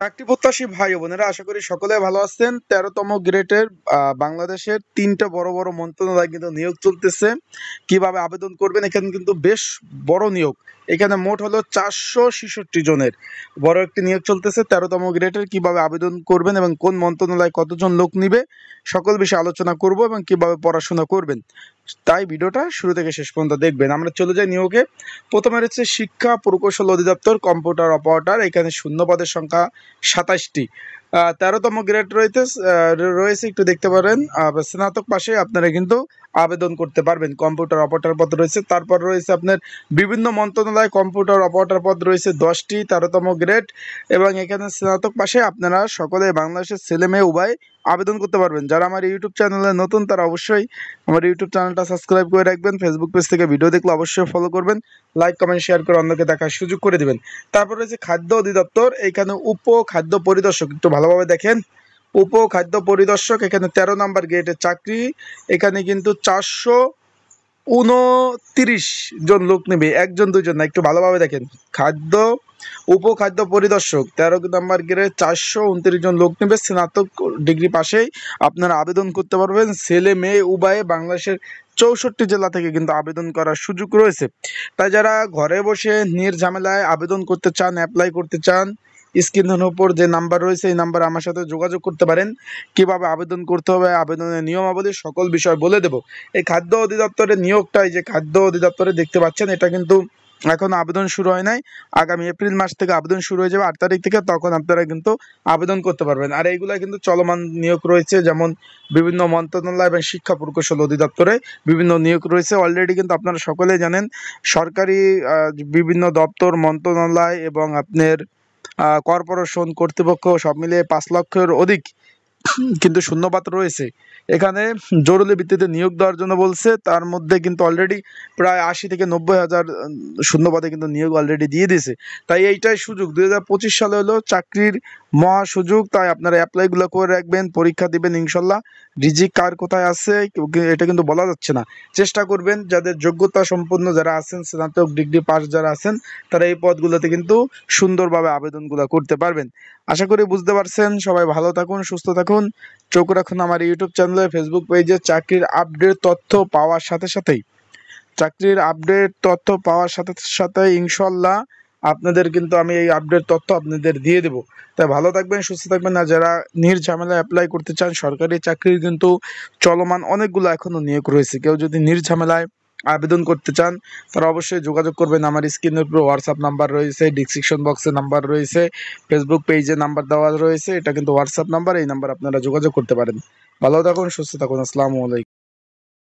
চাকরি প্রত্যাশী ভাই ও বোনেরা, আশা করি সকলে ভালো আছেন। 13তম গ্রেডের বাংলাদেশের 3টা বড় বড় মন্ত্রণালয় কিন্তু নিয়োগ চলতেছে। কিভাবে আবেদন করবেন, এখানে কিন্তু বেশ বড় নিয়োগ। এখানে মোট হলো 466 জনের বড় একটি নিয়োগ চলতেছে 13তম গ্রেডের। কিভাবে আবেদন করবেন এবং কোন মন্ত্রণালয় কতজন লোক নিবে সকল বিষয়ে আলোচনা করব এবং কিভাবে পড়াশোনা করবেন, তাই ভিডিওটা শুরু থেকে শেষ পর্যন্ত দেখবেন। আমরা চলে যাই নিয়োগে। প্রথমে রয়েছে শিক্ষা প্রকৌশল অধিদপ্তর কম্পিউটার অপারেটর। এখানে শূন্য পদের সংখ্যা 27টি। 13তম গ্রেড রয়েছে একটু দেখতে পারেন। স্নাতক পাশে আপনারা কিন্তু আবেদন করতে পারবেন। কম্পিউটার অপারেটর পদ রয়েছে। তারপর রয়েছে আপনার বিভিন্ন মন্ত্রণালয় কম্পিউটার অপারেটর পদ রয়েছে 10টি 13তম গ্রেড। এবং এখানে স্নাতক পাশে আপনারা সকলে বাংলাদেশের ছেলে মেয়ে উভয় আবেদন করতে পারবেন। যারা আমার ইউটিউব চ্যানেলে নতুন তারা অবশ্যই আমার ইউটিউব চ্যানেলটা সাবস্ক্রাইব করে রাখবেন। ফেসবুক পেজ থেকে ভিডিও দেখলে অবশ্যই ফলো করবেন। লাইক কমেন্ট শেয়ার করে অন্যকে দেখার সুযোগ করে দিবেন। তারপর রয়েছে খাদ্য অধিদপ্তর। এখানে খাদ্য পরিদর্শক, একটু ভালোভাবে দেখেন। খাদ্য পরিদর্শক, এখানে 13 নাম্বার গ্রেডের চাকরি। এখানে কিন্তু 429 জন লোক নেবে, একজন দুইজন না, একটু ভালোভাবে দেখেন। খাদ্য পরিদর্শক 13 নাম্বার গ্রেড 429 জন লোক নেবে। স্নাতক ডিগ্রি পাশেই আপনারা আবেদন করতে পারবেন। ছেলে মেয়ে উভয়ে বাংলাদেশের 64 জেলা থেকে কিন্তু আবেদন করার সুযোগ রয়েছে। তাই যারা ঘরে বসে নির্ঝামেলায় আবেদন করতে চান, অ্যাপ্লাই করতে চান, স্ক্রিনের উপর যে নাম্বার রয়েছে এই নাম্বারে আমার সাথে যোগাযোগ করতে পারেন। কিভাবে আবেদন করতে হবে, আবেদনের নিয়মাবলী সকল বিষয় বলে দেব। এই খাদ্য অধিদপ্তরের নিয়োগটা, এই যে খাদ্য অধিদপ্তরে দেখতে পাচ্ছেন, এটা কিন্তু এখন আবেদন শুরু হয় নাই। আগামী এপ্রিল মাস থেকে আবেদন শুরু হয়ে যাবে 8 তারিখ থেকে, তখন আপনারা কিন্তু আবেদন করতে পারবেন। আর এইগুলা কিন্তু চলমান নিয়োগ রয়েছে, যেমন বিভিন্ন মন্ত্রণালয় এবং শিক্ষা প্রকৌশল অধিদপ্তরে বিভিন্ন নিয়োগ রয়েছে। অলরেডি কিন্তু আপনারা সকলেই জানেন সরকারি বিভিন্ন দপ্তর, মন্ত্রণালয় এবং আপনার কর্পোরেশন কর্তৃপক্ষ সব মিলিয়ে 5 লক্ষের অধিক কিন্তু শূন্যপাত রয়েছে। এখানে জরুরি ভিত্তিতে নিয়োগ দেওয়ার জন্য বলছে। তার মধ্যে কিন্তু অলরেডি প্রায় 80 থেকে 90 হাজার শূন্যপদে কিন্তু নিয়োগ অলরেডি দিয়ে দিয়েছে। তাই এইটাই সুযোগ, 2025 সালে হলো চাকরির মহা সুযোগ। তাই আপনারা অ্যাপ্লাইগুলো করে রাখবেন, পরীক্ষা দিবেন ইনশাল্লাহ। রিজিক কার কোথায় আছে এটা কিন্তু বলা যাচ্ছে না। চেষ্টা করবেন যাদের যোগ্যতা সম্পন্ন যারা আছেন, স্নাতক ডিগ্রি পাস যারা আছেন, তারা এই পদগুলোতে কিন্তু সুন্দরভাবে আবেদনগুলো করতে পারবেন। আশা করি বুঝতে পারছেন। সবাই ভালো থাকুন, সুস্থ থাকুন। চোখ রাখুন আমার ইউটিউব চ্যানেলে, ফেসবুক পেজে। চাকরির আপডেট তথ্য পাওয়ার সাথে সাথেই ইনশাল্লাহ আপনাদের কিন্তু আমি এই আপডেট তথ্য আপনাদের দিয়ে দেব। তাই ভালো থাকবেন, সুস্থ থাকবেন। না যারা নির্ঝামেলায় অ্যাপ্লাই করতে চান, সরকারি চাকরির কিন্তু চলমান অনেকগুলো এখনো নিয়োগ রয়েছে। কেউ যদি নির্ঝামেলায় আবেদন করতে চান তারা অবশ্যই যোগাযোগ করবেন। আমার স্ক্রিনের উপর হোয়াটসঅ্যাপ নাম্বার রয়েছে, ডিসক্রিপশন বক্সে নাম্বার রয়েছে, ফেসবুক পেজে নাম্বার দেওয়া রয়েছে। এটা কিন্তু হোয়াটসঅ্যাপ নাম্বার, এই নাম্বার আপনারা যোগাযোগ করতে পারেন। ভালো থাকুন, সুস্থ থাকুন। আসসালামু আলাইকুম।